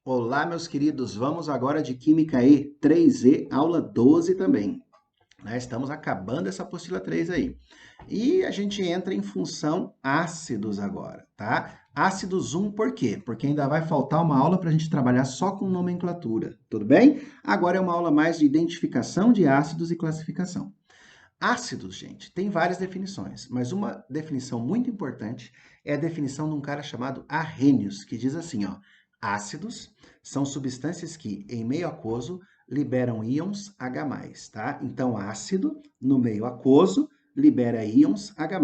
Olá, meus queridos, vamos agora de Química E 3E, aula 12 também. Estamos acabando essa apostila 3 aí. E a gente entra em função ácidos agora, tá? Ácidos 1 por quê? Porque ainda vai faltar uma aula para a gente trabalhar só com nomenclatura, tudo bem? Agora é uma aula mais de identificação de ácidos e classificação. Ácidos, gente, tem várias definições, mas uma definição muito importante é a definição de um cara chamado Arrhenius, que diz assim, ó, ácidos são substâncias que, em meio aquoso, liberam íons H+, tá? Então, ácido, no meio aquoso, libera íons H+,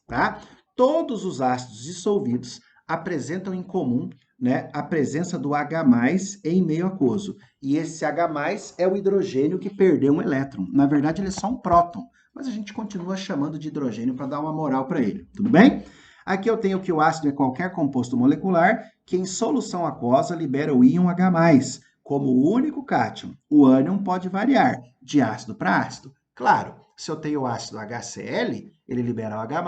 tá? Todos os ácidos dissolvidos apresentam em comum, né, a presença do H+ em meio aquoso. E esse H+ é o hidrogênio que perdeu um elétron. Na verdade, ele é só um próton, mas a gente continua chamando de hidrogênio para dar uma moral para ele, tudo bem? Aqui eu tenho que o ácido é qualquer composto molecular que em solução aquosa libera o íon H+, como o único cátion. O ânion pode variar de ácido para ácido. Claro, se eu tenho o ácido HCl, ele libera o H+,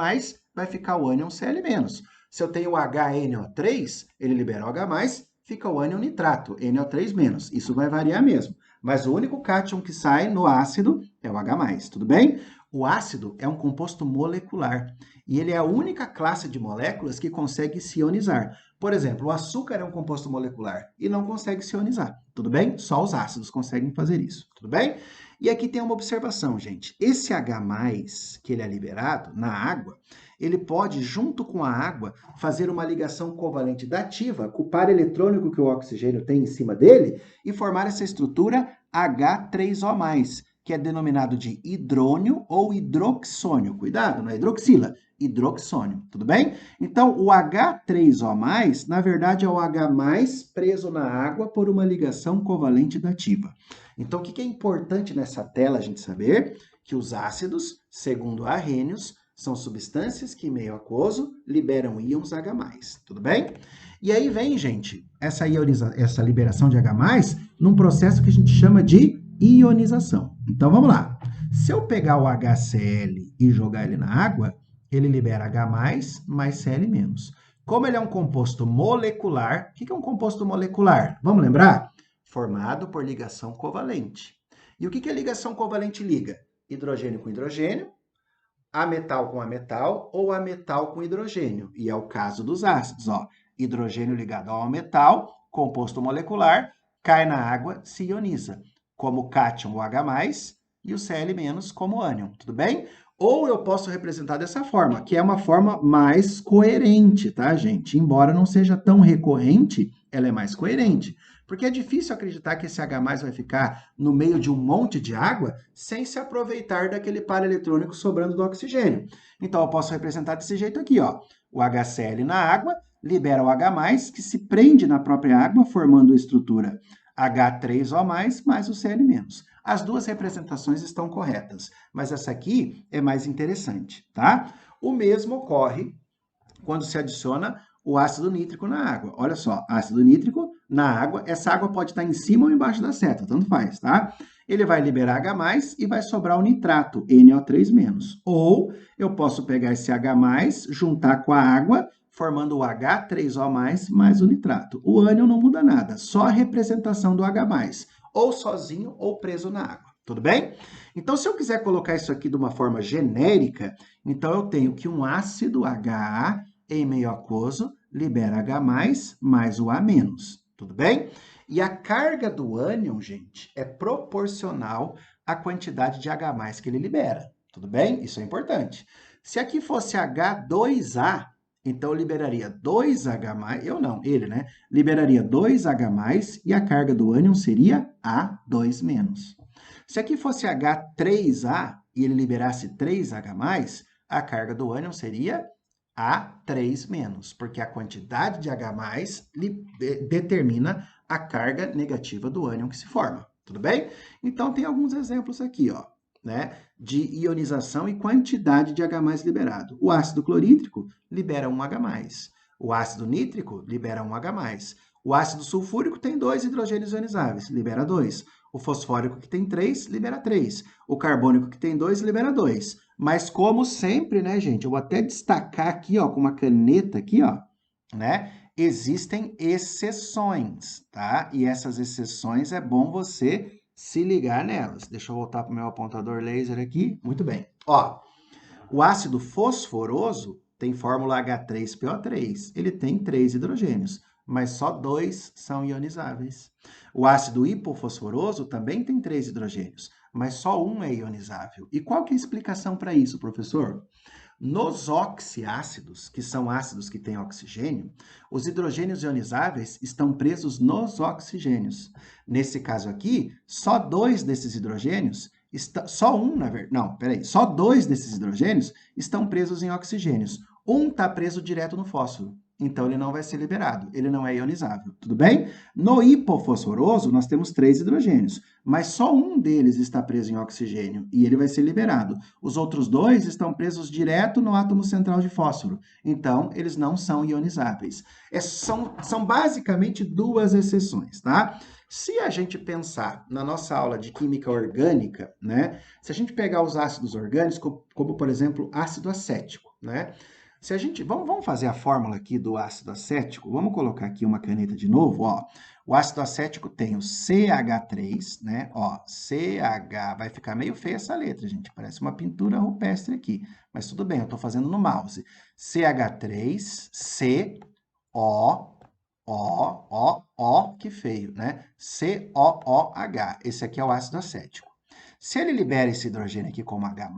vai ficar o ânion Cl-. Se eu tenho o HNO3, ele libera o H+, fica o ânion nitrato, NO3-. Isso vai variar mesmo. Mas o único cátion que sai no ácido é o H+, tudo bem? O ácido é um composto molecular e ele é a única classe de moléculas que consegue se ionizar. Por exemplo, o açúcar é um composto molecular e não consegue se ionizar, tudo bem? Só os ácidos conseguem fazer isso, tudo bem? E aqui tem uma observação, gente. Esse H+, que ele é liberado na água, ele pode, junto com a água, fazer uma ligação covalente dativa com o par eletrônico que o oxigênio tem em cima dele e formar essa estrutura H3O+, que é denominado de hidrônio ou hidroxônio. Cuidado, não é hidroxila, hidroxônio, tudo bem? Então, o H3O+, na verdade, é o H+ preso na água por uma ligação covalente dativa. Então, o que é importante nessa tela a gente saber? Que os ácidos, segundo Arrhenius, são substâncias que, em meio aquoso, liberam íons H+, tudo bem? E aí vem, gente, essa liberação de H+, num processo que a gente chama de ionização. Então, vamos lá. Se eu pegar o HCl e jogar ele na água, ele libera H+, mais Cl-. Como ele é um composto molecular, o que é um composto molecular? Vamos lembrar? Formado por ligação covalente. E o que a ligação covalente liga? Hidrogênio com hidrogênio, ametal com ametal ou ametal com hidrogênio. E é o caso dos ácidos, ó. Hidrogênio ligado ao metal, composto molecular, cai na água, se ioniza, como cátion o H+, e o Cl- como ânion, tudo bem? Ou eu posso representar dessa forma, que é uma forma mais coerente, tá, gente? Embora não seja tão recorrente, ela é mais coerente. Porque é difícil acreditar que esse H+ vai ficar no meio de um monte de água sem se aproveitar daquele par eletrônico sobrando do oxigênio. Então, eu posso representar desse jeito aqui, ó. O HCl na água libera o H+, que se prende na própria água, formando a estrutura H3O+, mais o Cl-. As duas representações estão corretas, mas essa aqui é mais interessante, tá? O mesmo ocorre quando se adiciona o ácido nítrico na água. Olha só, ácido nítrico na água, essa água pode estar em cima ou embaixo da seta, tanto faz, tá? Ele vai liberar H+, e vai sobrar o nitrato, NO3-. Ou eu posso pegar esse H+, juntar com a água, formando o H3O+, mais o nitrato. O ânion não muda nada, só a representação do H+, ou sozinho ou preso na água. Tudo bem? Então, se eu quiser colocar isso aqui de uma forma genérica, então eu tenho que um ácido HA em meio aquoso libera H+, mais o A-. Tudo bem? E a carga do ânion, gente, é proporcional à quantidade de H+ que ele libera. Tudo bem? Isso é importante. Se aqui fosse H2A, então eu liberaria 2H+, eu não, ele, né? Liberaria 2H+, e a carga do ânion seria A2-. Se aqui fosse H3A e ele liberasse 3H+, a carga do ânion seria A3-, porque a quantidade de H+ determina a carga negativa do ânion que se forma, tudo bem? Então, tem alguns exemplos aqui, ó, né, de ionização e quantidade de H+ liberado. O ácido clorídrico libera 1H+, o ácido nítrico libera 1H+, o ácido sulfúrico tem 2 hidrogênios ionizáveis, libera 2. O fosfórico que tem 3, libera 3. O carbônico que tem 2, libera 2. Mas como sempre, né, gente, eu vou até destacar aqui, ó, com uma caneta aqui, ó, né, existem exceções, tá? E essas exceções é bom você se ligar nelas. Deixa eu voltar para o meu apontador laser aqui. Muito bem. Ó, o ácido fosforoso tem fórmula H3PO3. Ele tem 3 hidrogênios, mas só 2 são ionizáveis. O ácido hipofosforoso também tem 3 hidrogênios, mas só um é ionizável. E qual que é a explicação para isso, professor? Nos oxiácidos, que são ácidos que têm oxigênio, os hidrogênios ionizáveis estão presos nos oxigênios. Nesse caso aqui, só 2 desses hidrogênios, só um, na verdade, não, peraí, só 2 desses hidrogênios estão presos em oxigênios. Um está preso direto no fósforo, então ele não vai ser liberado, ele não é ionizável, tudo bem? No hipofosforoso, nós temos 3 hidrogênios, mas só um deles está preso em oxigênio e ele vai ser liberado. Os outros 2 estão presos direto no átomo central de fósforo, então eles não são ionizáveis. São basicamente 2 exceções, tá? Se a gente pensar na nossa aula de química orgânica, né? Se a gente pegar os ácidos orgânicos, como por exemplo, ácido acético, né? Se a gente, vamos fazer a fórmula aqui do ácido acético, vamos colocar aqui uma caneta de novo, ó. O ácido acético tem o CH3, né? Ó, CH, vai ficar meio feia essa letra, gente, parece uma pintura rupestre aqui, mas tudo bem, eu estou fazendo no mouse. CH3, C, O, que feio, né? COOH, esse aqui é o ácido acético. Se ele libera esse hidrogênio aqui como H+,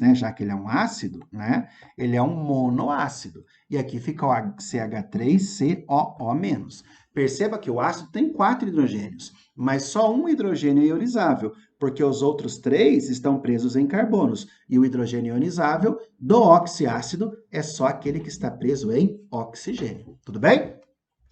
né, já que ele é um ácido, né, ele é um monoácido. E aqui fica o CH3COO-. Perceba que o ácido tem 4 hidrogênios, mas só um hidrogênio é ionizável, porque os outros 3 estão presos em carbonos. E o hidrogênio ionizável do oxiácido é só aquele que está preso em oxigênio. Tudo bem?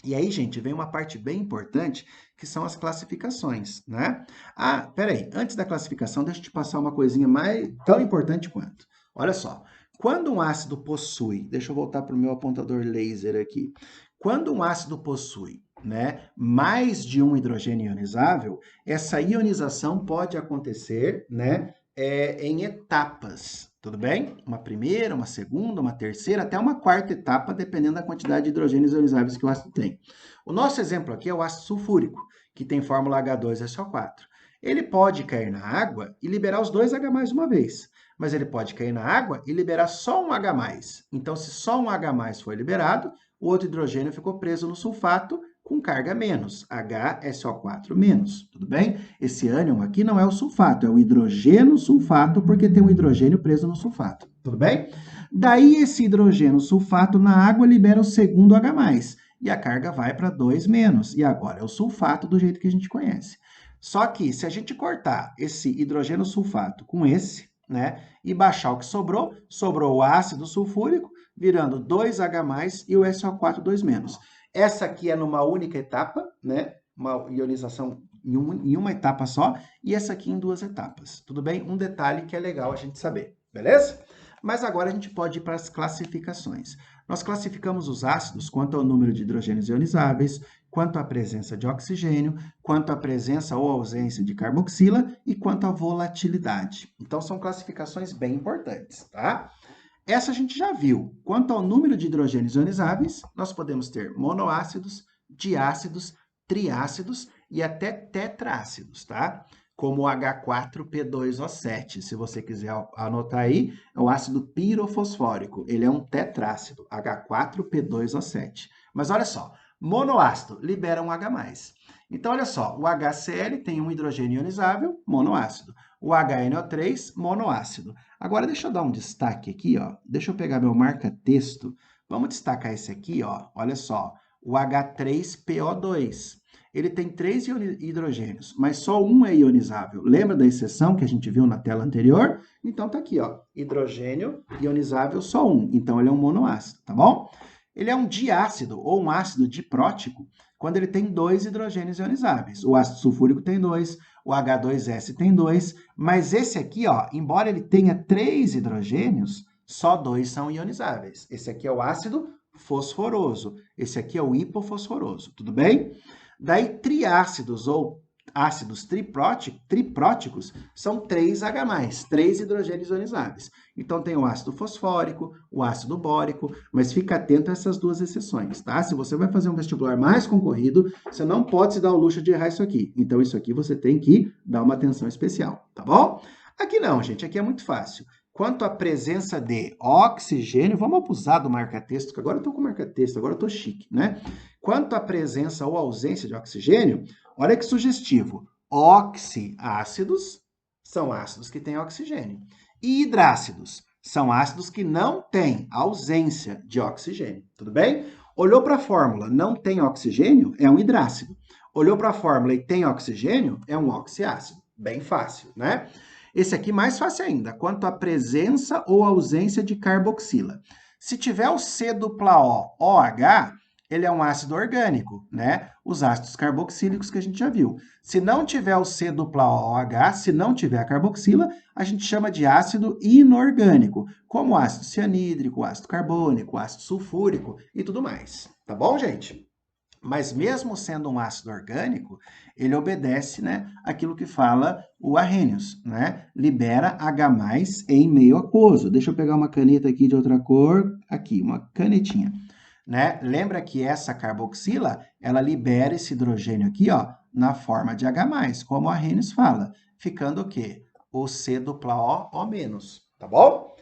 E aí, gente, vem uma parte bem importante, que são as classificações, né? Ah, peraí, antes da classificação, deixa eu te passar uma coisinha mais tão importante quanto. Olha só, quando um ácido possui, deixa eu voltar para o meu apontador laser aqui. Quando um ácido possui, né, mais de um hidrogênio ionizável, essa ionização pode acontecer, né, em etapas. Tudo bem? Uma primeira, uma segunda, uma terceira, até uma quarta etapa, dependendo da quantidade de hidrogênios ionizáveis que o ácido tem. O nosso exemplo aqui é o ácido sulfúrico, que tem fórmula H2SO4. Ele pode cair na água e liberar os 2 H+ de uma vez, mas ele pode cair na água e liberar só um H+. Então, se só um H+ for liberado, o outro hidrogênio ficou preso no sulfato com carga menos, HSO4-, tudo bem? Esse ânion aqui não é o sulfato, é o hidrogênio sulfato, porque tem um hidrogênio preso no sulfato, tudo bem? Daí, esse hidrogênio sulfato na água libera o segundo H+, e a carga vai para 2-, e agora é o sulfato do jeito que a gente conhece. Só que, se a gente cortar esse hidrogênio sulfato com esse, né, e baixar o que sobrou, sobrou o ácido sulfúrico, virando 2H+, e o SO4 2-. Essa aqui é numa única etapa, né? Uma ionização em uma etapa só, e essa aqui em 2 etapas. Tudo bem? Um detalhe que é legal a gente saber, beleza? Mas agora a gente pode ir para as classificações. Nós classificamos os ácidos quanto ao número de hidrogênios ionizáveis, quanto à presença de oxigênio, quanto à presença ou ausência de carboxila e quanto à volatilidade. Então, são classificações bem importantes, tá? Essa a gente já viu. Quanto ao número de hidrogênios ionizáveis, nós podemos ter monoácidos, diácidos, triácidos e até tetrácidos, tá? Como o H4P2O7. Se você quiser anotar aí, é o ácido pirofosfórico. Ele é um tetrácido, H4P2O7. Mas olha só, monoácido libera um H+. Então, olha só, o HCl tem um hidrogênio ionizável, monoácido. O HNO3, monoácido. Agora, deixa eu dar um destaque aqui, ó. Deixa eu pegar meu marca-texto. Vamos destacar esse aqui, ó. Olha só, o H3PO2. Ele tem 3 hidrogênios, mas só um é ionizável. Lembra da exceção que a gente viu na tela anterior? Então, tá aqui, ó. Hidrogênio ionizável, só um. Então, ele é um monoácido, tá bom? Ele é um diácido ou um ácido diprótico quando ele tem 2 hidrogênios ionizáveis. O ácido sulfúrico tem 2, o H2S tem 2, mas esse aqui, ó, embora ele tenha 3 hidrogênios, só 2 são ionizáveis. Esse aqui é o ácido fosforoso, esse aqui é o hipofosforoso, tudo bem? Daí, triácidos ou ácidos tripróticos são 3H+, 3 hidrogênios ionizáveis. Então, tem o ácido fosfórico, o ácido bórico, mas fica atento a essas duas exceções, tá? Se você vai fazer um vestibular mais concorrido, você não pode se dar o luxo de errar isso aqui. Então, isso aqui você tem que dar uma atenção especial, tá bom? Aqui não, gente, aqui é muito fácil. Quanto à presença de oxigênio, vamos abusar do marca-texto, que agora eu estou com marca-texto, agora eu estou chique, né? Quanto à presença ou ausência de oxigênio, olha que sugestivo. Oxiácidos são ácidos que têm oxigênio. E hidrácidos são ácidos que não têm ausência de oxigênio. Tudo bem? Olhou para a fórmula, não tem oxigênio, é um hidrácido. Olhou para a fórmula e tem oxigênio, é um oxiácido. Bem fácil, né? Esse aqui mais fácil ainda, quanto à presença ou ausência de carboxila. Se tiver o C dupla O, OH, ele é um ácido orgânico, né? Os ácidos carboxílicos que a gente já viu. Se não tiver o C dupla O, OH, se não tiver a carboxila, a gente chama de ácido inorgânico, como ácido cianídrico, ácido carbônico, ácido sulfúrico e tudo mais. Tá bom, gente? Mas mesmo sendo um ácido orgânico, ele obedece, né, aquilo que fala o Arrhenius, né? Libera H+ em meio aquoso. Deixa eu pegar uma caneta aqui de outra cor, aqui, uma canetinha, né? Lembra que essa carboxila, ela libera esse hidrogênio aqui, ó, na forma de H+, como o Arrhenius fala, ficando o quê? O C dupla O, O-, tá bom?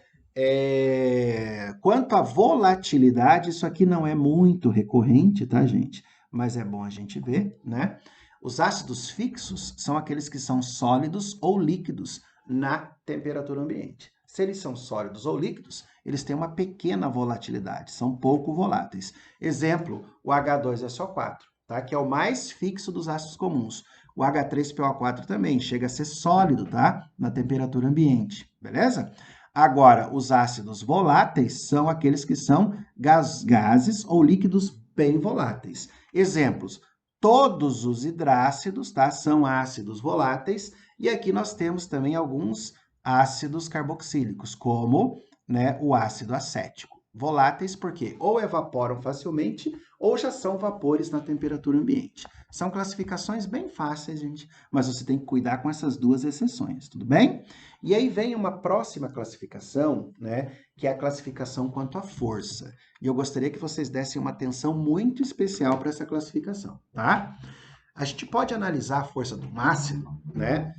Quanto à volatilidade, isso aqui não é muito recorrente, tá, gente? Mas é bom a gente ver, né? Os ácidos fixos são aqueles que são sólidos ou líquidos na temperatura ambiente. Se eles são sólidos ou líquidos, eles têm uma pequena volatilidade, são pouco voláteis. Exemplo, o H2SO4, tá? Que é o mais fixo dos ácidos comuns. O H3PO4 também chega a ser sólido, tá? Na temperatura ambiente, beleza? Agora, os ácidos voláteis são aqueles que são gases ou líquidos bem voláteis. Exemplos, todos os hidrácidos, tá? São ácidos voláteis. E aqui nós temos também alguns ácidos carboxílicos, como, né, o ácido acético. Voláteis porque ou evaporam facilmente ou já são vapores na temperatura ambiente. São classificações bem fáceis, gente, mas você tem que cuidar com essas duas exceções, tudo bem? E aí vem uma próxima classificação, né, que é a classificação quanto à força. E eu gostaria que vocês dessem uma atenção muito especial para essa classificação, tá? A gente pode analisar a força do ácido, né,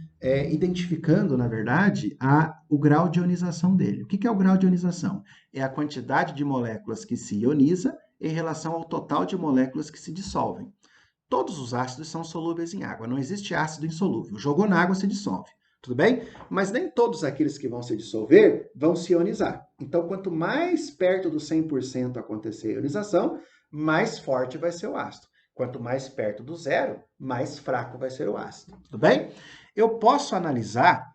identificando, na verdade, o grau de ionização dele. O que é o grau de ionização? É a quantidade de moléculas que se ioniza em relação ao total de moléculas que se dissolvem. Todos os ácidos são solúveis em água, não existe ácido insolúvel. Jogou na água, se dissolve. Tudo bem? Mas nem todos aqueles que vão se dissolver vão se ionizar. Então, quanto mais perto do 100% acontecer a ionização, mais forte vai ser o ácido. Quanto mais perto do zero, mais fraco vai ser o ácido. Tudo bem? Eu posso analisar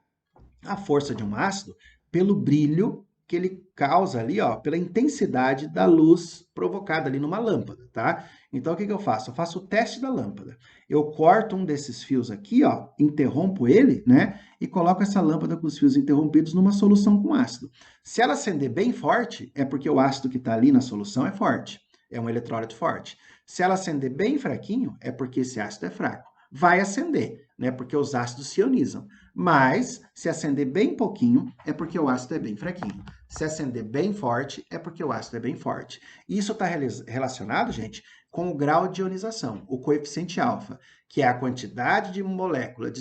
a força de um ácido pelo brilho que ele causa ali, ó, pela intensidade da luz provocada ali numa lâmpada, tá? Então, o que eu faço? Eu faço o teste da lâmpada. Eu corto um desses fios aqui, ó, interrompo ele, né? E coloco essa lâmpada com os fios interrompidos numa solução com ácido. Se ela acender bem forte, é porque o ácido que está ali na solução é forte. É um eletrólito forte. Se ela acender bem fraquinho, é porque esse ácido é fraco. Vai acender, né? Porque os ácidos se ionizam. Mas, se acender bem pouquinho, é porque o ácido é bem fraquinho. Se acender bem forte, é porque o ácido é bem forte. Isso está relacionado, gente, com o grau de ionização, o coeficiente alfa, que é a quantidade de molécula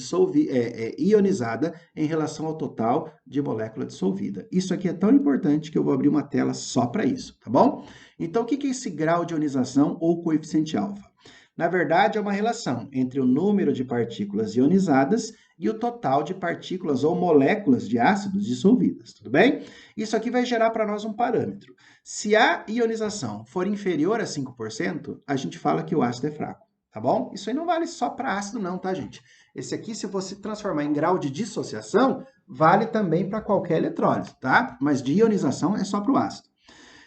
ionizada em relação ao total de molécula dissolvida. Isso aqui é tão importante que eu vou abrir uma tela só para isso, tá bom? Então, o que é esse grau de ionização ou coeficiente alfa? Na verdade, é uma relação entre o número de partículas ionizadas e o total de partículas ou moléculas de ácidos dissolvidas, tudo bem? Isso aqui vai gerar para nós um parâmetro. Se a ionização for inferior a 5%, a gente fala que o ácido é fraco, tá bom? Isso aí não vale só para ácido não, tá, gente? Esse aqui, se você transformar em grau de dissociação, vale também para qualquer eletrólise, tá? Mas de ionização é só para o ácido.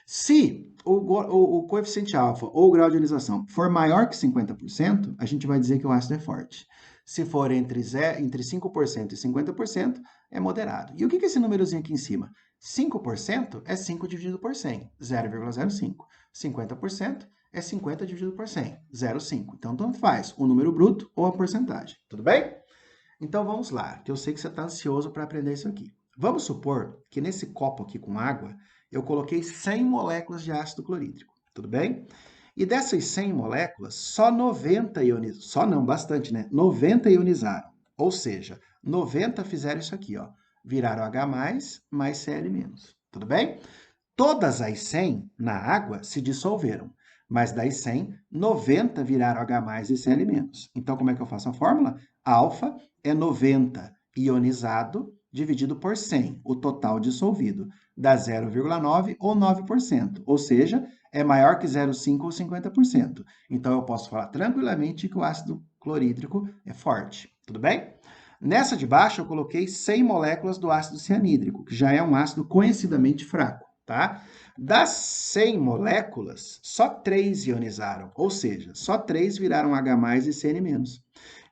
Se o coeficiente alfa ou o grau de ionização for maior que 50%, a gente vai dizer que o ácido é forte. Se for entre 5% e 50%, é moderado. E o que é esse númerozinho aqui em cima? 5% é 5 dividido por 100, 0,05. 50% é 50 dividido por 100, 0,5. Então, tanto faz o número bruto ou a porcentagem, tudo bem? Então, vamos lá, que eu sei que você está ansioso para aprender isso aqui. Vamos supor que nesse copo aqui com água, eu coloquei 100 moléculas de ácido clorídrico, tudo bem? E dessas 100 moléculas, só 90 ionizaram, só não, bastante, né? 90 ionizaram, ou seja, 90 fizeram isso aqui, ó, viraram H+, mais Cl-, tudo bem? Todas as 100 na água se dissolveram, mas das 100, 90 viraram H+ e Cl-. Então, como é que eu faço a fórmula? Alfa é 90 ionizado dividido por 100, o total dissolvido, dá 0,9 ou 9%, ou seja, é maior que 0,5 ou 50%. Então, eu posso falar tranquilamente que o ácido clorídrico é forte, tudo bem? Nessa de baixo, eu coloquei 100 moléculas do ácido cianídrico, que já é um ácido conhecidamente fraco, tá? Das 100 moléculas, só 3 ionizaram, ou seja, só 3 viraram H+ e Cn-.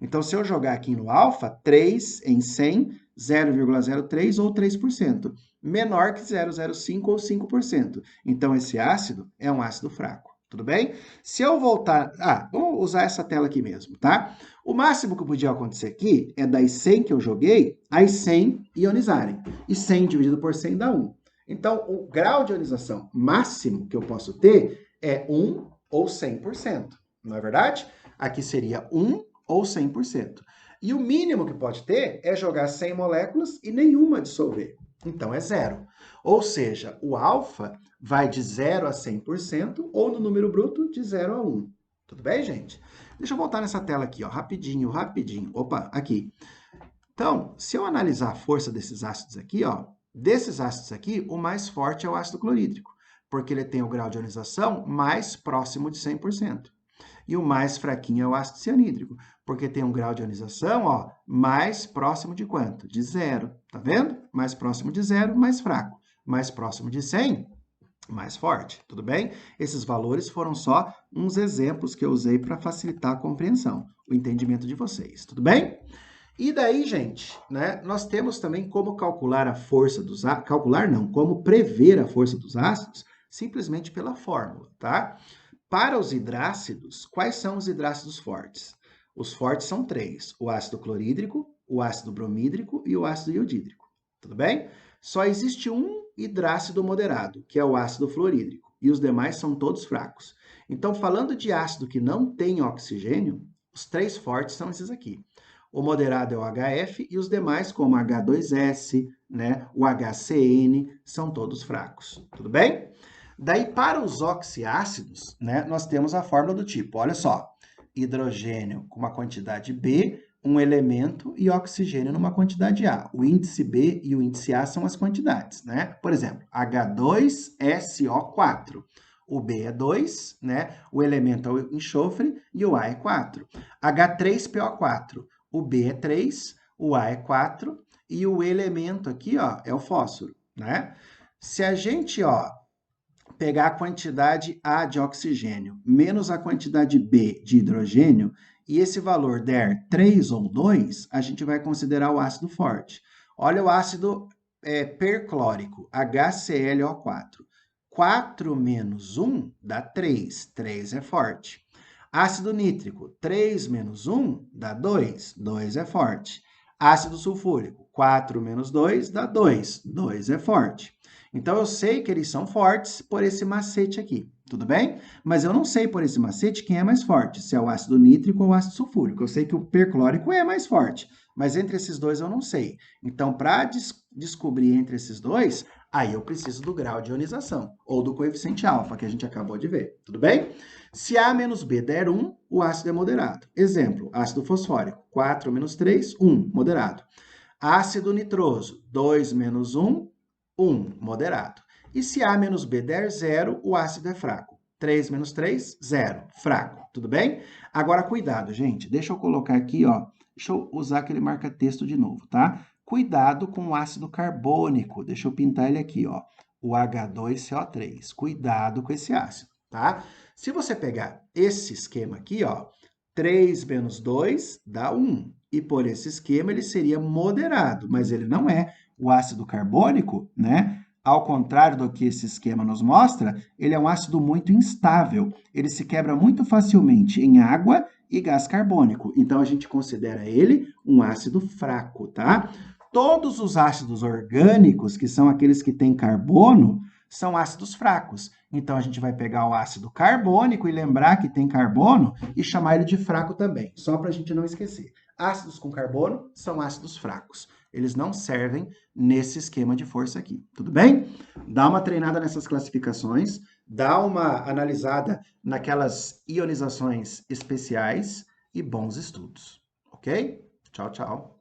Então, se eu jogar aqui no alfa, 3 em 100, 0,03 ou 3%, menor que 0,05 ou 5%. Então, esse ácido é um ácido fraco, tudo bem? Se eu voltar... vamos usar essa tela aqui mesmo, tá? O máximo que podia acontecer aqui é das 100 que eu joguei, as 100 ionizarem. E 100 dividido por 100 dá 1. Então, o grau de ionização máximo que eu posso ter é 1 ou 100%. Não é verdade? Aqui seria 1 ou 100%. E o mínimo que pode ter é jogar 100 moléculas e nenhuma dissolver. Então, é zero. Ou seja, o alfa vai de 0 a 100% ou no número bruto de 0 a 1. Tudo bem, gente? Deixa eu voltar nessa tela aqui, ó, rapidinho. Opa, aqui. Então, se eu analisar a força desses ácidos aqui, ó, desses ácidos aqui, o mais forte é o ácido clorídrico, porque ele tem o grau de ionização mais próximo de 100%. E o mais fraquinho é o ácido cianídrico, porque tem um grau de ionização, ó, mais próximo de quanto? De 0. Tá vendo? Mais próximo de 0, mais fraco. Mais próximo de 100, mais forte. Tudo bem? Esses valores foram só uns exemplos que eu usei para facilitar a compreensão, o entendimento de vocês. Tudo bem? E daí, gente, né, nós temos também como calcular a força dos ácidos, calcular não, como prever a força dos ácidos, simplesmente pela fórmula, tá? Para os hidrácidos, quais são os hidrácidos fortes? Os fortes são 3, o ácido clorídrico, o ácido bromídrico e o ácido iodídrico, tudo bem? Só existe um hidrácido moderado, que é o ácido fluorídrico, e os demais são todos fracos. Então, falando de ácido que não tem oxigênio, os 3 fortes são esses aqui. O moderado é o HF e os demais, como H2S, né, o HCN, são todos fracos. Tudo bem? Daí, para os oxiácidos, né, nós temos a fórmula do tipo, olha só, hidrogênio com uma quantidade B, um elemento, e oxigênio numa quantidade A. O índice B e o índice A são as quantidades, né? Por exemplo, H2SO4. O B é 2, né? O elemento é o enxofre e o A é 4. H3PO4. O B é 3, o A é 4 e o elemento aqui, ó, é o fósforo, né? Se a gente, ó, pegar a quantidade A de oxigênio menos a quantidade B de hidrogênio e esse valor der 3 ou 2, a gente vai considerar o ácido forte. Olha o ácido perclórico, HClO4. 4 menos 1 dá 3. 3 é forte. Ácido nítrico, 3 menos 1 dá 2. 2 é forte. Ácido sulfúrico, 4 menos 2 dá 2. 2 é forte. Então, eu sei que eles são fortes por esse macete aqui, tudo bem? Mas eu não sei por esse macete quem é mais forte, se é o ácido nítrico ou o ácido sulfúrico. Eu sei que o perclórico é mais forte, mas entre esses dois eu não sei. Então, para descobrir entre esses dois, aí eu preciso do grau de ionização, ou do coeficiente alfa, que a gente acabou de ver, tudo bem? Se A menos B der 1, o ácido é moderado. Exemplo, ácido fosfórico, 4 menos 3, 1, moderado. Ácido nitroso, 2 menos 1, 1, moderado. E se A menos B der 0, o ácido é fraco. 3 menos 3, 0, fraco. Tudo bem? Agora, cuidado, gente. Deixa eu colocar aqui, ó. Deixa eu usar aquele marca-texto de novo, tá? Cuidado com o ácido carbônico. Deixa eu pintar ele aqui, ó. O H2CO3. Cuidado com esse ácido, tá? Se você pegar esse esquema aqui, ó, 3 menos 2 dá 1. E por esse esquema ele seria moderado, mas ele não é. O ácido carbônico, né, ao contrário do que esse esquema nos mostra, ele é um ácido muito instável. Ele se quebra muito facilmente em água e gás carbônico. Então, a gente considera ele um ácido fraco, tá? Todos os ácidos orgânicos, que são aqueles que têm carbono, são ácidos fracos. Então, a gente vai pegar o ácido carbônico e lembrar que tem carbono e chamar ele de fraco também, só para a gente não esquecer. Ácidos com carbono são ácidos fracos. Eles não servem nesse esquema de força aqui, tudo bem? Dá uma treinada nessas classificações, dá uma analisada naquelas ionizações especiais e bons estudos, ok? Tchau, tchau.